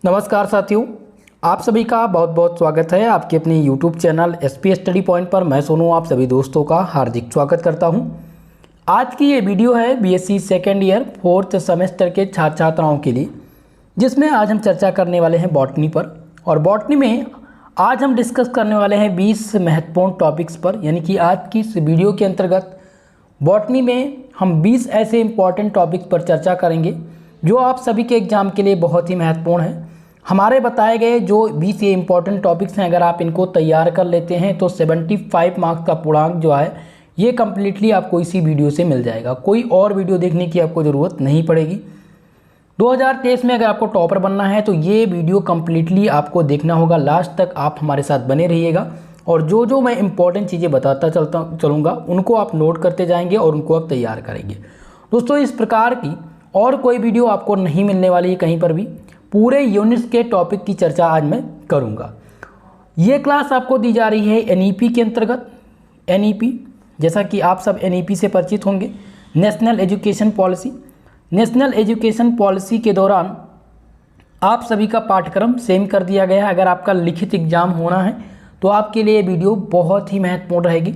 नमस्कार साथियों, आप सभी का बहुत बहुत स्वागत है आपके अपने YouTube channel SP study point पर। मैं सोनू आप सभी दोस्तों का हार्दिक स्वागत करता हूं। आज की ये वीडियो है BSc second year 4th semester के छात्र छात्राओं के लिए, जिसमें आज हम चर्चा करने वाले हैं बॉटनी पर। और बॉटनी में आज हम डिस्कस करने वाले हैं 20 महत्वपूर्ण टॉपिक्स पर। यानी कि आज की इस वीडियो के अंतर्गत बॉटनी में हम 20 ऐसे इंपॉर्टेंट टॉपिक्स पर चर्चा करेंगे जो आप सभी के एग्जाम के लिए बहुत ही महत्वपूर्ण है। हमारे बताए गए जो 20 ये इंपॉर्टेंट टॉपिक्स हैं, अगर आप इनको तैयार कर लेते हैं तो 75 मार्क्स का पूर्णांक जो है ये कम्प्लीटली आपको इसी वीडियो से मिल जाएगा। कोई और वीडियो देखने की आपको ज़रूरत नहीं पड़ेगी। 2023 में अगर आपको टॉपर बनना है तो ये वीडियो कम्प्लीटली आपको देखना होगा, लास्ट तक आप हमारे साथ बने रहिएगा। और जो मैं इंपॉर्टेंट चीज़ें बताता चलूँगा उनको आप नोट करते जाएंगे और उनको आप तैयार करेंगे। दोस्तों, इस प्रकार की और कोई वीडियो आपको नहीं मिलने वाली है कहीं पर भी। पूरे यूनिट्स के टॉपिक की चर्चा आज मैं करूंगा। ये क्लास आपको दी जा रही है NEP के अंतर्गत। NEP, जैसा कि आप सब NEP से परिचित होंगे, national education policy. National education policy के दौरान आप सभी का पाठ्यक्रम सेम कर दिया गया है। अगर आपका लिखित एग्जाम होना है तो आपके लिए वीडियो बहुत ही महत्वपूर्ण रहेगी।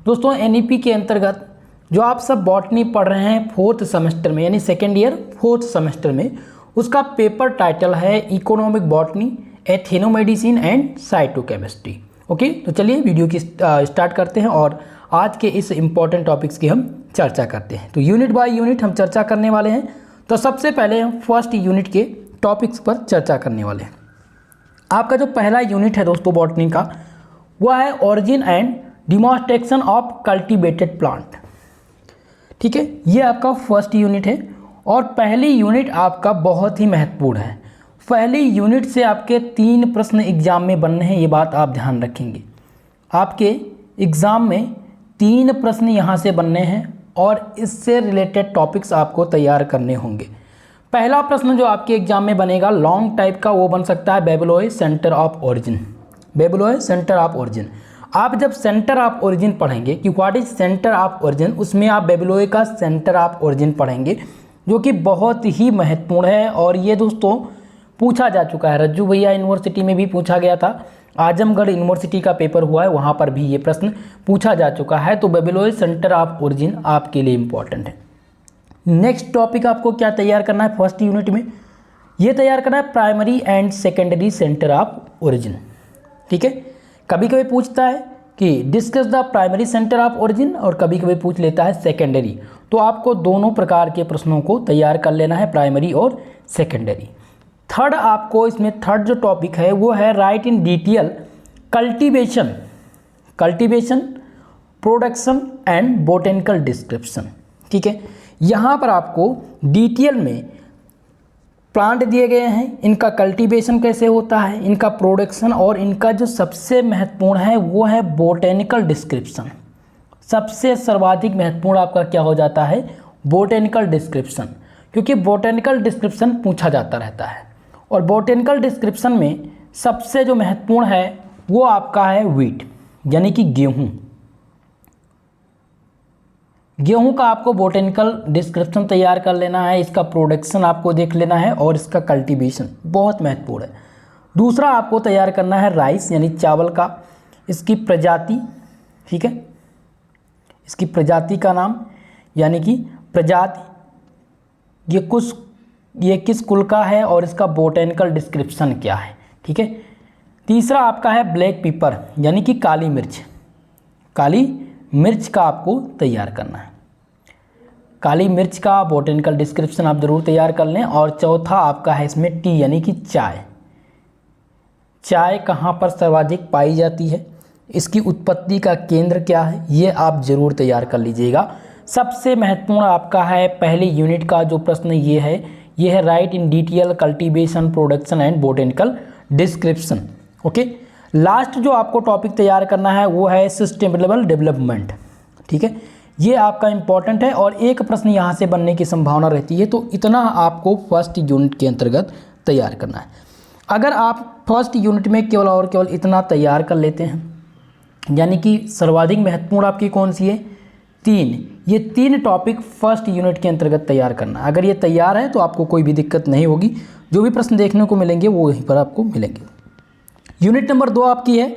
दोस्तों, NEP के अंतर्गत जो आप सब बॉटनी पढ़ रहे हैं 4th सेमेस्टर में, यानी सेकेंड ईयर 4th सेमेस्टर में, उसका पेपर टाइटल है इकोनॉमिक बॉटनी, एथेनोमेडिसिन एंड साइटोकेमिस्ट्री। ओके, तो चलिए वीडियो की स्टार्ट करते हैं और आज के इस इंपॉर्टेंट टॉपिक्स की हम चर्चा करते हैं। तो यूनिट बाय यूनिट हम चर्चा करने वाले हैं। तो सबसे पहले हम फर्स्ट यूनिट के टॉपिक्स पर चर्चा करने वाले हैं। आपका जो पहला यूनिट है दोस्तों बॉटनी का, वह है origin and demonstration of cultivated plant. ठीक है, ये आपका फर्स्ट यूनिट है और पहली यूनिट आपका बहुत ही महत्वपूर्ण है। पहली यूनिट से आपके 3 प्रश्न एग्जाम में बनने हैं, ये बात आप ध्यान रखेंगे। आपके एग्ज़ाम में 3 प्रश्न यहाँ से बनने हैं और इससे रिलेटेड टॉपिक्स आपको तैयार करने होंगे। पहला प्रश्न जो आपके एग्जाम में बनेगा लॉन्ग टाइप का, वो बन सकता है Babylonia centre of origin. Babylonia centre of origin, आप जब सेंटर ऑफ ओरिजिन पढ़ेंगे कि what is centre of origin, उसमें आप बेबीलोय का सेंटर ऑफ ओरिजिन पढ़ेंगे, जो कि बहुत ही महत्वपूर्ण है। और ये दोस्तों पूछा जा चुका है, रज्जू भैया यूनिवर्सिटी में भी पूछा गया था, आजमगढ़ यूनिवर्सिटी का पेपर हुआ है, वहाँ पर भी ये प्रश्न पूछा जा चुका है। तो बेबीलोय सेंटर ऑफ ओरिजिन आपके लिए इंपॉर्टेंट है। नेक्स्ट टॉपिक आपको क्या तैयार करना है फर्स्ट यूनिट में, ये तैयार करना है primary and secondary centre of origin. ठीक है, कभी कभी पूछता है कि discuss the primary centre of origin और कभी कभी पूछ लेता है सेकेंडरी। तो आपको दोनों प्रकार के प्रश्नों को तैयार कर लेना है, प्राइमरी और सेकेंडरी। थर्ड आपको इसमें थर्ड जो टॉपिक है वो है right in detail cultivation, production and botanical description. ठीक है, यहाँ पर आपको डिटेल में प्लांट दिए गए हैं, इनका कल्टीवेशन कैसे होता है, इनका प्रोडक्शन, और इनका जो सबसे महत्वपूर्ण है वो है बोटेनिकल डिस्क्रिप्शन। सबसे सर्वाधिक महत्वपूर्ण आपका क्या हो जाता है, बोटेनिकल डिस्क्रिप्शन, क्योंकि बोटेनिकल डिस्क्रिप्शन पूछा जाता रहता है। और बोटेनिकल डिस्क्रिप्शन में सबसे जो महत्वपूर्ण है वो आपका है व्हीट, यानी कि गेहूँ। गेहूं का आपको बोटेनिकल डिस्क्रिप्शन तैयार कर लेना है, इसका प्रोडक्शन आपको देख लेना है और इसका कल्टीवेशन बहुत महत्वपूर्ण है। दूसरा आपको तैयार करना है राइस, यानी चावल का, इसकी प्रजाति। ठीक है, इसकी प्रजाति का नाम, यानी कि प्रजाति ये किस कुल का है और इसका बोटेनिकल डिस्क्रिप्शन क्या है। ठीक है, तीसरा आपका है ब्लैक पेपर, यानी कि काली मिर्च। काली मिर्च का आपको तैयार करना है, काली मिर्च का बोटेनिकल डिस्क्रिप्शन आप जरूर तैयार कर लें। और चौथा आपका है इसमें टी, यानी कि चाय। चाय कहाँ पर सर्वाधिक पाई जाती है, इसकी उत्पत्ति का केंद्र क्या है, ये आप जरूर तैयार कर लीजिएगा। सबसे महत्वपूर्ण आपका है पहले यूनिट का जो प्रश्न ये है right in detail cultivation, production and botanical description. Okay, last जो आपको टॉपिक तैयार करना है वो है सस्टेनेबल डेवलपमेंट। ठीक है, ये आपका इंपॉर्टेंट है और एक प्रश्न यहाँ से बनने की संभावना रहती है। तो इतना आपको फर्स्ट यूनिट के अंतर्गत तैयार करना है। अगर आप फर्स्ट यूनिट में केवल और केवल इतना तैयार कर लेते हैं, यानी कि सर्वाधिक महत्वपूर्ण आपकी कौन सी है, 3, ये 3 टॉपिक फर्स्ट यूनिट के अंतर्गत तैयार करना। अगर ये तैयार है तो आपको कोई भी दिक्कत नहीं होगी, जो भी प्रश्न देखने को मिलेंगे वो वहीं पर आपको मिलेंगे। यूनिट नंबर 2 आपकी है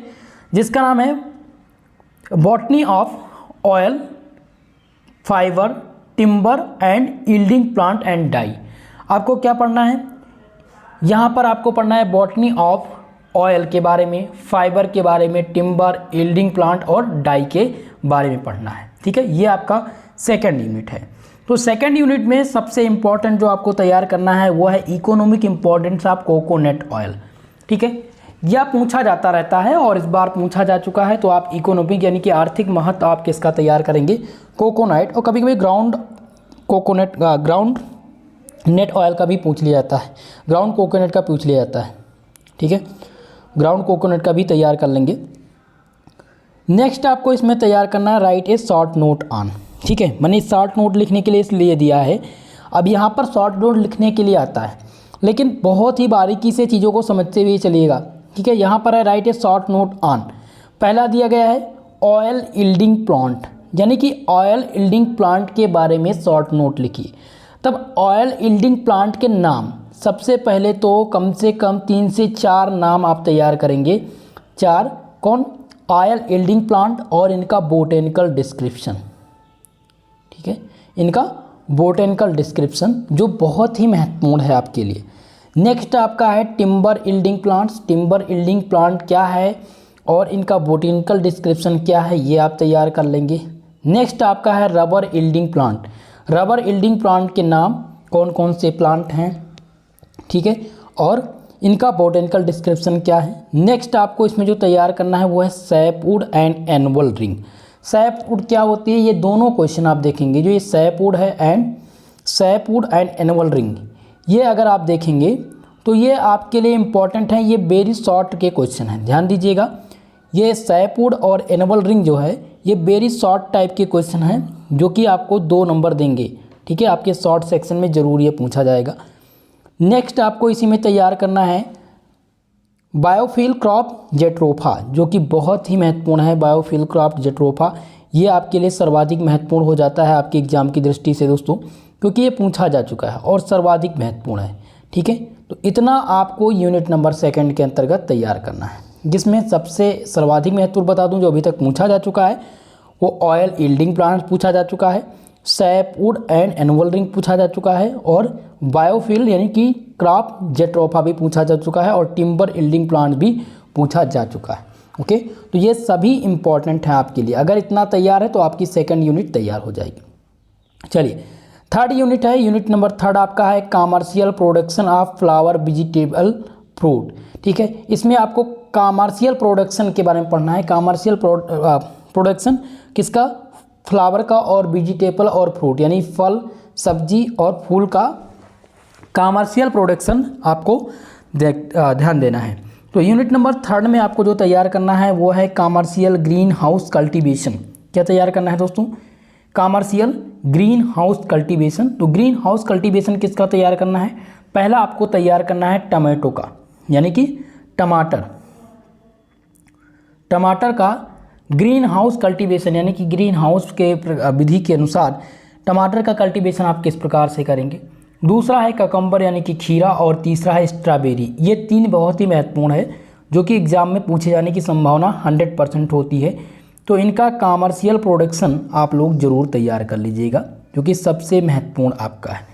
जिसका नाम है botany of oil, fibre, timber and yielding plant and dye. आपको क्या पढ़ना है यहाँ पर? आपको पढ़ना है बॉटनी ऑफ ऑयल के बारे में, फाइबर के बारे में, टिम्बर, यील्डिंग प्लांट और डाई के बारे में पढ़ना है। ठीक है, ये आपका सेकंड यूनिट है। तो सेकंड यूनिट में सबसे इंपॉर्टेंट जो आपको तैयार करना है वो है economic importance of coconut oil. ठीक है, यह पूछा जाता रहता है और इस बार पूछा जा चुका है। तो आप इकोनॉमिक यानी कि आर्थिक महत्व आप किसका तैयार करेंगे? कोकोनट, और कभी कभी ग्राउंड नेट ऑयल का भी पूछ लिया जाता है, ग्राउंड कोकोनट का पूछ लिया जाता है। ठीक है, ग्राउंड कोकोनट का भी तैयार कर लेंगे। नेक्स्ट आपको इसमें तैयार करना है right A short note on. ठीक है, मैंने शॉर्ट नोट लिखने के लिए इसलिए दिया है, अब यहाँ पर शॉर्ट नोट लिखने के लिए आता है, लेकिन बहुत ही बारीकी से चीज़ों को समझते हुए चलिएगा। ठीक है, यहाँ पर है right A short note on. पहला दिया गया है ऑयल यील्डिंग प्लांट, यानी कि ऑयल यील्डिंग प्लांट के बारे में शॉर्ट नोट लिखिए। तब ऑयल यील्डिंग प्लांट के नाम सबसे पहले तो कम से कम 3 से 4 नाम आप तैयार करेंगे। 4 कौन? ऑयल यील्डिंग प्लांट और इनका बोटेनिकल डिस्क्रिप्शन। ठीक है, इनका बोटेनिकल डिस्क्रिप्शन जो बहुत ही महत्वपूर्ण है आपके लिए। नेक्स्ट आपका है timber yielding plants. Timber yielding plant क्या है और इनका बोटेनिकल डिस्क्रिप्शन क्या है, ये आप तैयार कर लेंगे। नेक्स्ट आपका है rubber yielding plant. Rubber yielding plant के नाम कौन कौन से प्लांट हैं, ठीक है, और इनका बोटेनिकल डिस्क्रिप्शन क्या है। नेक्स्ट आपको इसमें जो तैयार करना है वो है sapwood and annual ring. Sapwood क्या होती है, ये दोनों क्वेश्चन आप देखेंगे, जो ये सैपवुड है सैपवुड एंड एनुअल रिंग, ये अगर आप देखेंगे तो ये आपके लिए इम्पॉर्टेंट है। ये वेरी शॉर्ट के क्वेश्चन हैं, ध्यान दीजिएगा। ये सैपवुड और एनुअल रिंग जो है ये वेरी शॉर्ट टाइप के क्वेश्चन हैं, जो कि आपको 2 नंबर देंगे। ठीक है, आपके शॉर्ट सेक्शन में ज़रूर ये पूछा जाएगा। नेक्स्ट आपको इसी में तैयार करना है बायोफिल क्रॉप जेट्रोफा, जो कि बहुत ही महत्वपूर्ण है। बायोफिल क्रॉप जेट्रोफा ये आपके लिए सर्वाधिक महत्वपूर्ण हो जाता है आपके एग्जाम की दृष्टि से दोस्तों, क्योंकि ये पूछा जा चुका है और सर्वाधिक महत्वपूर्ण है। ठीक है, तो इतना आपको यूनिट नंबर 2 के अंतर्गत तैयार करना है, जिसमें सबसे सर्वाधिक महत्वपूर्ण बता दूं जो अभी तक पूछा जा चुका है वो ऑयल यील्डिंग प्लांट पूछा जा चुका है, सैपवुड एंड एनुअल रिंग पूछा जा चुका है, और बायोफिल यानी कि क्रॉप जेट्रोफा भी पूछा जा चुका है, और टिम्बर यील्डिंग प्लांट भी पूछा जा चुका है। ओके, तो ये सभी इंपॉर्टेंट हैं आपके लिए। अगर इतना तैयार है तो आपकी 2nd यूनिट तैयार हो जाएगी। चलिए, 3rd यूनिट है। यूनिट नंबर 3 आपका है commercial production of flower vegetable fruit. ठीक है, इसमें आपको कॉमर्शियल प्रोडक्शन के बारे में पढ़ना है। कॉमर्शियल प्रोडक्शन किसका? फ्लावर का और वेजिटेबल और फ्रूट, यानी फल, सब्जी और फूल का कॉमर्शियल प्रोडक्शन आपको ध्यान देना है। तो यूनिट नंबर 3 में आपको जो तैयार करना है वो है कॉमर्शियल ग्रीन हाउस कल्टीवेशन। क्या तैयार करना है दोस्तों? Commercial green house cultivation. तो ग्रीन हाउस कल्टीवेशन किसका तैयार करना है? पहला आपको तैयार करना है टमाटो का, यानी कि टमाटर का ग्रीन हाउस कल्टीवेशन, यानी कि ग्रीन हाउस के विधि के अनुसार टमाटर का कल्टीवेशन आप किस प्रकार से करेंगे। दूसरा है ककम्बर यानी कि खीरा, और तीसरा है स्ट्रॉबेरी। ये 3 बहुत ही महत्वपूर्ण है, जो कि एग्जाम में पूछे जाने की संभावना 100% होती है। तो इनका कॉमर्शियल प्रोडक्शन आप लोग ज़रूर तैयार कर लीजिएगा, जो कि सबसे महत्वपूर्ण आपका है।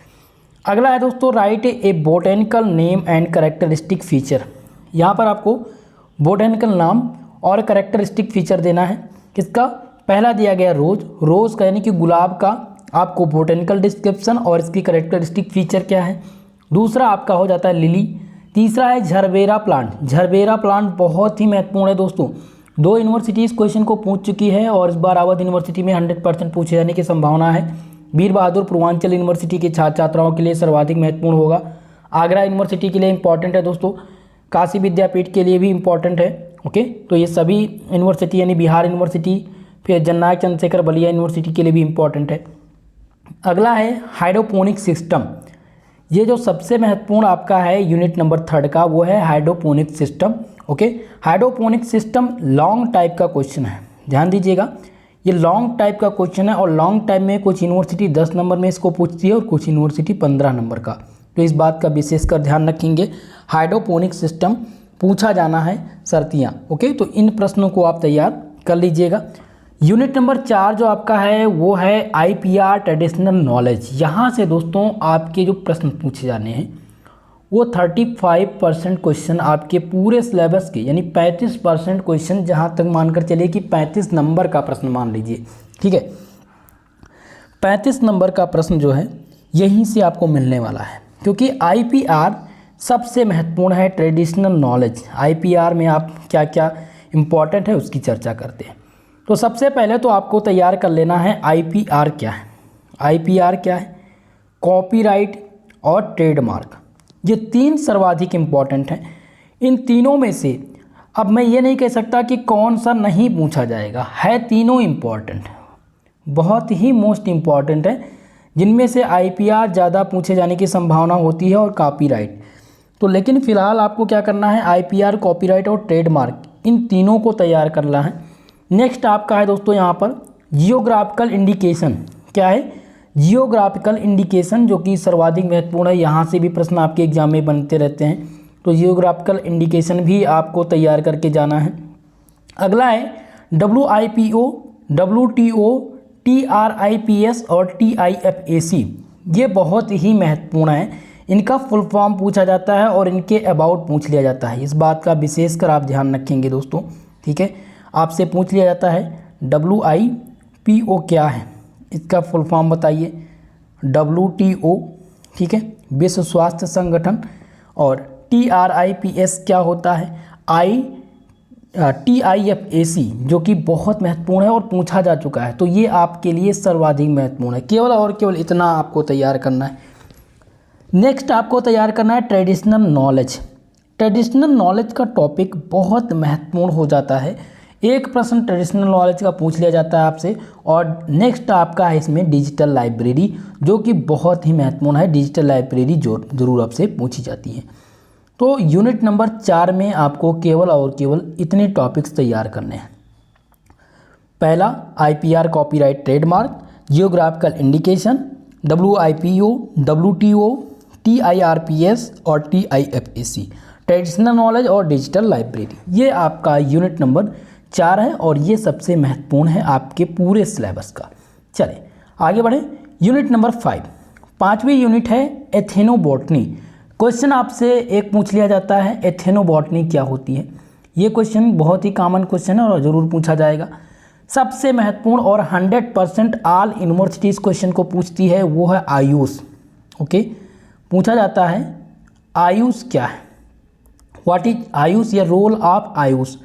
अगला है दोस्तों right A botanical name and characteristic feature. यहाँ पर आपको बोटेनिकल नाम और करेक्टरिस्टिक फीचर देना है। किसका? पहला दिया गया रोज़ का, यानी कि गुलाब का आपको बोटेनिकल डिस्क्रिप्शन और इसकी करेक्टरिस्टिक फीचर क्या है। दूसरा आपका हो जाता है लिली। तीसरा है झरबेरा प्लांट। झरबेरा प्लांट बहुत ही महत्वपूर्ण है दोस्तों। 2 यूनिवर्सिटीज़ क्वेश्चन को पूछ चुकी है और इस बार अवध यूनिवर्सिटी में 100% पूछे जाने की संभावना है। वीर बहादुर पूर्वांचल यूनिवर्सिटी के छात्र छात्राओं के लिए सर्वाधिक महत्वपूर्ण होगा। आगरा यूनिवर्सिटी के लिए इंपॉर्टेंट है दोस्तों। काशी विद्यापीठ के लिए भी इंपॉर्टेंट है। ओके, तो ये सभी यूनिवर्सिटी यानी बिहार यूनिवर्सिटी, फिर जननायक चंद्रशेखर बलिया यूनिवर्सिटी के लिए भी इंपॉर्टेंट है। अगला है हाइड्रोपोनिक सिस्टम। ये जो सबसे महत्वपूर्ण आपका है यूनिट नंबर 3 का वो है hydroponic system. Okay, hydroponic system long type का क्वेश्चन है, ध्यान दीजिएगा। ये लॉन्ग टाइप का क्वेश्चन है और लॉन्ग टाइप में कुछ यूनिवर्सिटी 10 नंबर में इसको पूछती है और कुछ यूनिवर्सिटी 15 नंबर का, तो इस बात का विशेषकर ध्यान रखेंगे। हाइड्रोपोनिक सिस्टम पूछा जाना है शर्तियाँ, ओके, तो इन प्रश्नों को आप तैयार कर लीजिएगा। यूनिट नंबर 4 जो आपका है वो है IPR ट्रेडिशनल नॉलेज। यहाँ से दोस्तों आपके जो प्रश्न पूछे जाने हैं वो 35% क्वेश्चन आपके पूरे सिलेबस के, यानी 35% क्वेश्चन, जहाँ तक मानकर चलिए कि 35 नंबर का प्रश्न मान लीजिए, ठीक है, 35 नंबर का प्रश्न जो है यहीं से आपको मिलने वाला है, क्योंकि IPR सबसे महत्वपूर्ण है ट्रेडिशनल नॉलेज। IPR में आप क्या क्या इम्पॉर्टेंट है उसकी चर्चा करते हैं। तो सबसे पहले तो आपको तैयार कर लेना है IPR क्या है। IPR क्या है? कॉपीराइट और ट्रेडमार्क, ये 3 सर्वाधिक इम्पॉर्टेंट हैं। इन तीनों में से अब मैं ये नहीं कह सकता कि कौन सा नहीं पूछा जाएगा, है तीनों इम्पॉर्टेंट, बहुत ही मोस्ट इम्पॉर्टेंट है, जिनमें से IPR ज़्यादा पूछे जाने की संभावना होती है और कॉपीराइट। तो लेकिन फ़िलहाल आपको क्या करना है, IPR, कॉपीराइट और ट्रेडमार्क, इन तीनों को तैयार करना है। नेक्स्ट आपका है दोस्तों यहाँ पर जियोग्राफिकल इंडिकेशन। क्या है? जियोग्राफिकल इंडिकेशन, जो कि सर्वाधिक महत्वपूर्ण है, यहाँ से भी प्रश्न आपके एग्जाम में बनते रहते हैं, तो जियोग्राफिकल इंडिकेशन भी आपको तैयार करके जाना है। अगला है WIPO, WTO, TRIPS और TIFAC। ये बहुत ही महत्वपूर्ण है, इनका फुल फॉर्म पूछा जाता है और इनके अबाउट पूछ लिया जाता है। इस बात का विशेषकर आप ध्यान रखेंगे दोस्तों, ठीक है। आपसे पूछ लिया जाता है WIPO क्या है, इसका फुल फॉर्म बताइए। WTO, ठीक है, विश्व स्वास्थ्य संगठन। और TRIPS क्या होता है, TIFAC, जो कि बहुत महत्वपूर्ण है और पूछा जा चुका है, तो ये आपके लिए सर्वाधिक महत्वपूर्ण है। केवल और केवल इतना आपको तैयार करना है। नेक्स्ट आपको तैयार करना है ट्रेडिशनल नॉलेज। ट्रेडिशनल नॉलेज का टॉपिक बहुत महत्वपूर्ण हो जाता है। एक प्रश्न ट्रेडिशनल नॉलेज का पूछ लिया जाता है आपसे। और नेक्स्ट आपका है इसमें डिजिटल लाइब्रेरी, जो कि बहुत ही महत्वपूर्ण है। डिजिटल लाइब्रेरी जो जरूर आपसे पूछी जाती है। तो यूनिट नंबर 4 में आपको केवल और केवल इतने टॉपिक्स तैयार करने हैं। पहला IPR, copyright, trademark, geographical indication, WIPO, WTO, TIRPS और TIFAC, ट्रेडिशनल नॉलेज और डिजिटल लाइब्रेरी। ये आपका यूनिट नंबर 4 है और ये सबसे महत्वपूर्ण है आपके पूरे सिलेबस का। चलिए आगे बढ़े। यूनिट नंबर 5, 5वीं यूनिट है एथेनोबॉटनी। क्वेश्चन आपसे एक पूछ लिया जाता है, एथेनोबॉटनी क्या होती है। ये क्वेश्चन बहुत ही कॉमन क्वेश्चन है और ज़रूर पूछा जाएगा। सबसे महत्वपूर्ण और 100% ऑल यूनिवर्सिटीज़ क्वेश्चन को पूछती है, वो है आयुष। ओके, पूछा जाता है आयुष क्या है, व्हाट इज आयुष या रोल ऑफ आयुष,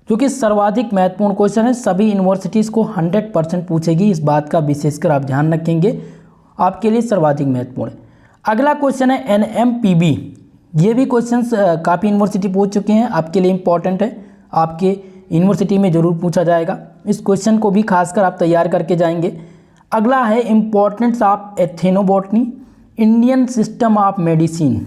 जो कि सर्वाधिक महत्वपूर्ण क्वेश्चन है। सभी यूनिवर्सिटीज़ को 100% पूछेगी, इस बात का विशेषकर आप ध्यान रखेंगे, आपके लिए सर्वाधिक महत्वपूर्ण है। अगला क्वेश्चन है NMPB। ये भी क्वेश्चन काफ़ी यूनिवर्सिटी पूछ चुके हैं, आपके लिए इंपॉर्टेंट है, आपके यूनिवर्सिटी में ज़रूर पूछा जाएगा। इस क्वेश्चन को भी खासकर आप तैयार करके जाएंगे। अगला है importance of ethnobotany, Indian system of medicine,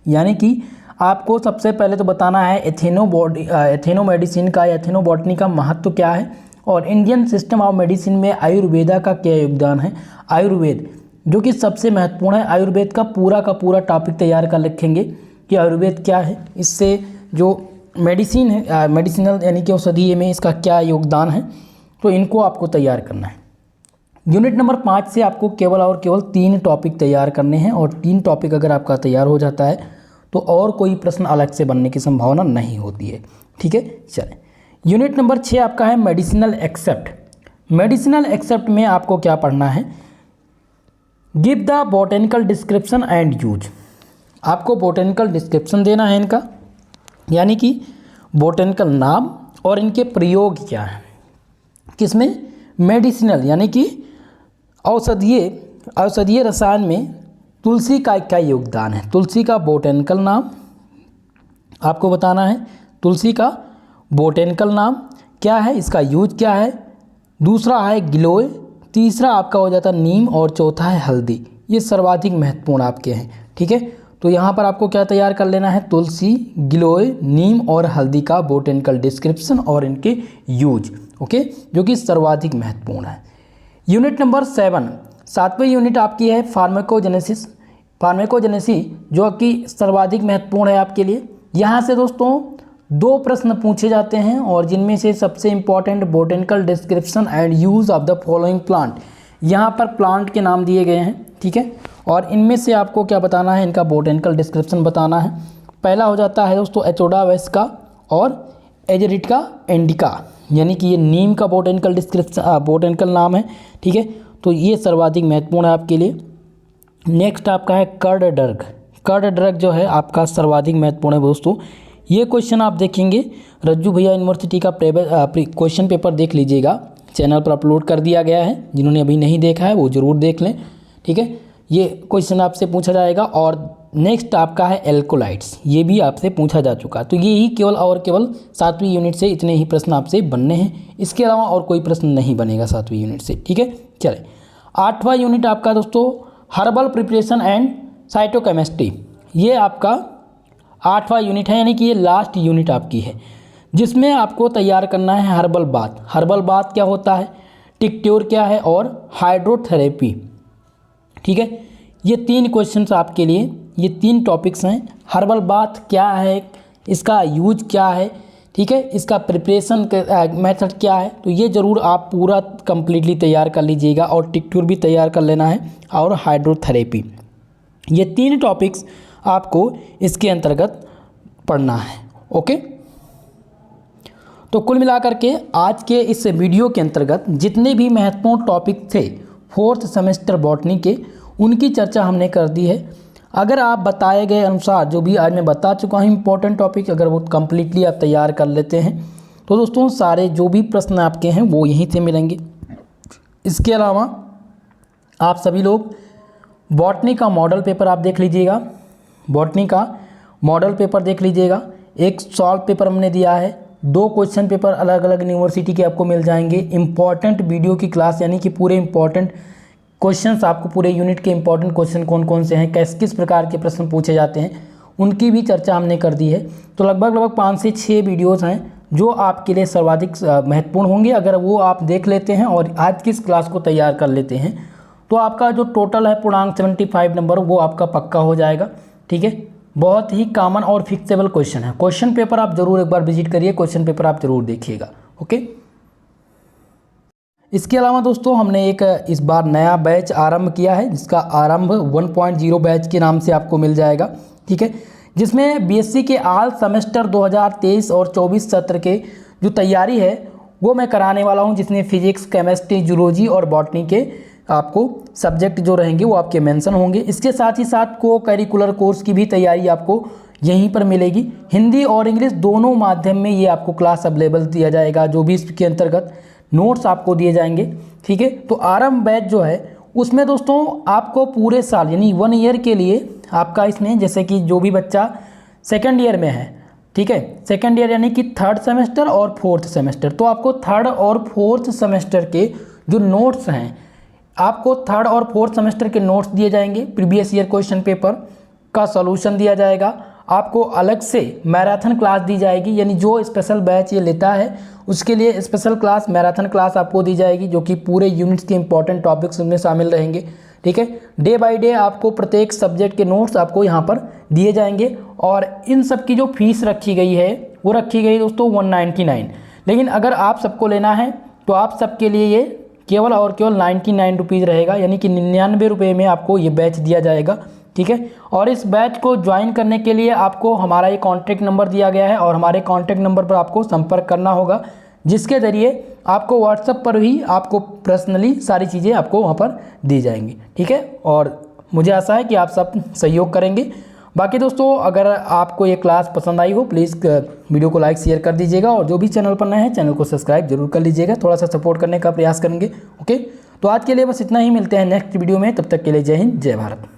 यानी कि आपको सबसे पहले तो बताना है एथेनोमेडिसिन का, एथेनोबॉटनी का महत्व क्या है और इंडियन सिस्टम ऑफ मेडिसिन में आयुर्वेदा का क्या योगदान है। आयुर्वेद जो कि सबसे महत्वपूर्ण है, आयुर्वेद का पूरा टॉपिक तैयार कर रखेंगे कि आयुर्वेद क्या है, इससे जो मेडिसिन है, मेडिसिनल यानी कि औषधीय में इसका क्या योगदान है, तो इनको आपको तैयार करना है। यूनिट नंबर 5 से आपको केवल और केवल 3 टॉपिक तैयार करने हैं और 3 टॉपिक अगर आपका तैयार हो जाता है तो और कोई प्रश्न अलग से बनने की संभावना नहीं होती है, ठीक है। चलें, यूनिट नंबर 6 आपका है मेडिसिनल एक्सेप्ट। मेडिसिनल एक्सेप्ट में आपको क्या पढ़ना है, give the botanical description and use. आपको बोटेनिकल डिस्क्रिप्शन देना है इनका, यानी कि बोटेनिकल नाम और इनके प्रयोग क्या है, किसमें, मेडिसिनल यानी कि औषधीय रसायन में तुलसी का क्या योगदान है। तुलसी का बोटेनिकल नाम आपको बताना है, तुलसी का बोटेनिकल नाम क्या है, इसका यूज क्या है। दूसरा है गिलोय, तीसरा आपका हो जाता है नीम और चौथा है हल्दी। ये सर्वाधिक महत्वपूर्ण आपके हैं, ठीक है। तो यहाँ पर आपको क्या तैयार कर लेना है, तुलसी, गिलोय, नीम और हल्दी का बोटेनिकल डिस्क्रिप्शन और इनके यूज, ओके, जो कि सर्वाधिक महत्वपूर्ण है। यूनिट नंबर 7, 7वें यूनिट आपकी है फार्माकोजेनेसिस, फार्माकोजेनेसी, जो कि सर्वाधिक महत्वपूर्ण है आपके लिए। यहाँ से दोस्तों 2 प्रश्न पूछे जाते हैं और जिनमें से सबसे important botanical description and use of the following plant, यहाँ पर प्लांट के नाम दिए गए हैं, ठीक है, और इनमें से आपको क्या बताना है, इनका बोटेनिकल डिस्क्रिप्शन बताना है। पहला हो जाता है दोस्तों एचोडा वेस्का और एजेरिका इंडिका, यानी कि ये नीम का बोटेनिकल डिस्क्रिप्शन बोटेनिकल नाम है, ठीक है, तो ये सर्वाधिक महत्वपूर्ण है आपके लिए। नेक्स्ट आपका है कर्ड ड्रग, कर्ड ड्रग जो है आपका सर्वाधिक महत्वपूर्ण है दोस्तों। ये क्वेश्चन आप देखेंगे रज्जू भैया यूनिवर्सिटी का क्वेश्चन पेपर देख लीजिएगा, चैनल पर अपलोड कर दिया गया है, जिन्होंने अभी नहीं देखा है वो ज़रूर देख लें, ठीक है। ये क्वेश्चन आपसे पूछा जाएगा। और नेक्स्ट आपका है एल्कोलाइट्स, ये भी आपसे पूछा जा चुका है। तो ये ही केवल और केवल 7वीं यूनिट से इतने ही प्रश्न आपसे बनने हैं, इसके अलावा और कोई प्रश्न नहीं बनेगा 7वीं यूनिट से, ठीक है। चले 8वां यूनिट आपका दोस्तों हर्बल प्रिपरेशन एंड साइटोकेमिस्ट्री, ये आपका 8वां यूनिट है, यानी कि ये लास्ट यूनिट आपकी है, जिसमें आपको तैयार करना है हर्बल बाथ। हर्बल बाथ क्या होता है, टिक्ट्योर क्या है और हाइड्रोथेरेपी, ठीक है। ये 3 क्वेश्चंस आपके लिए, ये 3 टॉपिक्स हैं। हर्बल बाथ क्या है, इसका यूज क्या है, ठीक है, इसका प्रिपरेशन मेथड क्या है, तो ये ज़रूर आप पूरा कंप्लीटली तैयार कर लीजिएगा। और टिक्ट्योर भी तैयार कर लेना है और हाइड्रोथेरेपी, ये 3 टॉपिक्स आपको इसके अंतर्गत पढ़ना है, ओके। तो कुल मिलाकर के आज के इस वीडियो के अंतर्गत जितने भी महत्वपूर्ण टॉपिक थे 4th सेमेस्टर बॉटनी के, उनकी चर्चा हमने कर दी है। अगर आप बताए गए अनुसार जो भी आज मैं बता चुका हूँ इंपॉर्टेंट टॉपिक, अगर वो कम्प्लीटली आप तैयार कर लेते हैं तो दोस्तों सारे जो भी प्रश्न आपके हैं वो यहीं से मिलेंगे। इसके अलावा आप सभी लोग बॉटनी का मॉडल पेपर आप देख लीजिएगा, बॉटनी का मॉडल पेपर देख लीजिएगा। एक सॉल्व पेपर हमने दिया है, 2 क्वेश्चन पेपर अलग अलग यूनिवर्सिटी के आपको मिल जाएंगे। इंपॉर्टेंट वीडियो की क्लास, यानी कि पूरे इंपॉर्टेंट क्वेश्चंस, आपको पूरे यूनिट के इंपॉर्टेंट क्वेश्चन कौन कौन से हैं, किस प्रकार के प्रश्न पूछे जाते हैं, उनकी भी चर्चा हमने कर दी है। तो लगभग 5 से 6 वीडियोज़ हैं जो आपके लिए सर्वाधिक महत्वपूर्ण होंगे। अगर वो आप देख लेते हैं और आज की इस क्लास को तैयार कर लेते हैं तो आपका जो टोटल है पूर्णांक 75 नंबर वो आपका पक्का हो जाएगा, ठीक है। बहुत ही कॉमन और फिक्सेबल क्वेश्चन है। क्वेश्चन पेपर आप जरूर एक बार विजिट करिए, क्वेश्चन पेपर आप जरूर देखिएगा, ओके। इसके अलावा दोस्तों हमने एक इस बार नया बैच आरंभ किया है, जिसका आरंभ 1.0 बैच के नाम से आपको मिल जाएगा, ठीक है, जिसमें बीएससी के ऑल सेमेस्टर 2023 और 24 सत्र के जो तैयारी है वो मैं कराने वाला हूं, जिसमें फिजिक्स, केमिस्ट्री, जूलॉजी और बॉटनी के आपको सब्जेक्ट जो रहेंगे वो आपके मेंशन होंगे। इसके साथ ही साथ को करिकुलर कोर्स की भी तैयारी आपको यहीं पर मिलेगी। हिंदी और इंग्लिश दोनों माध्यम में ये आपको क्लास अवेलेबल दिया जाएगा, जो भी इसके अंतर्गत नोट्स आपको दिए जाएंगे, ठीक है। तो आरंभ बैच जो है उसमें दोस्तों आपको पूरे साल यानी 1 ईयर के लिए आपका इसमें, जैसे कि जो भी बच्चा 2nd ईयर में है, ठीक है, 2nd ईयर यानी कि 3rd सेमेस्टर और 4th सेमेस्टर, तो आपको 3rd और 4th सेमेस्टर के जो नोट्स हैं, आपको 3rd और 4th सेमेस्टर के नोट्स दिए जाएंगे। प्रीवियस ईयर क्वेश्चन पेपर का सॉल्यूशन दिया जाएगा, आपको अलग से मैराथन क्लास दी जाएगी, यानी जो स्पेशल बैच ये लेता है उसके लिए स्पेशल क्लास, मैराथन क्लास आपको दी जाएगी, जो कि पूरे यूनिट्स के इंपॉर्टेंट टॉपिक्स उनमें शामिल रहेंगे, ठीक है। डे बाय डे आपको प्रत्येक सब्जेक्ट के नोट्स आपको यहाँ पर दिए जाएंगे। और इन सब की जो फीस रखी गई है वो रखी गई दोस्तों 199, लेकिन अगर आप सबको लेना है तो आप सबके लिए ये केवल और केवल 99 रुपीज़ रहेगा, यानी कि 99 रुपये में आपको ये बैच दिया जाएगा, ठीक है। और इस बैच को ज्वाइन करने के लिए आपको हमारा ये कॉन्टैक्ट नंबर दिया गया है और हमारे कॉन्टैक्ट नंबर पर आपको संपर्क करना होगा, जिसके ज़रिए आपको व्हाट्सएप पर भी आपको पर्सनली सारी चीज़ें आपको वहाँ पर दी जाएंगी, ठीक है। और मुझे आशा है कि आप सब सहयोग करेंगे। बाकी दोस्तों अगर आपको ये क्लास पसंद आई हो प्लीज़ वीडियो को लाइक शेयर कर दीजिएगा, और जो भी चैनल पर नए हैं चैनल को सब्सक्राइब जरूर कर लीजिएगा, थोड़ा सा सपोर्ट करने का प्रयास करेंगे, ओके। तो आज के लिए बस इतना ही, मिलते हैं नेक्स्ट वीडियो में, तब तक के लिए जय हिंद, जय भारत।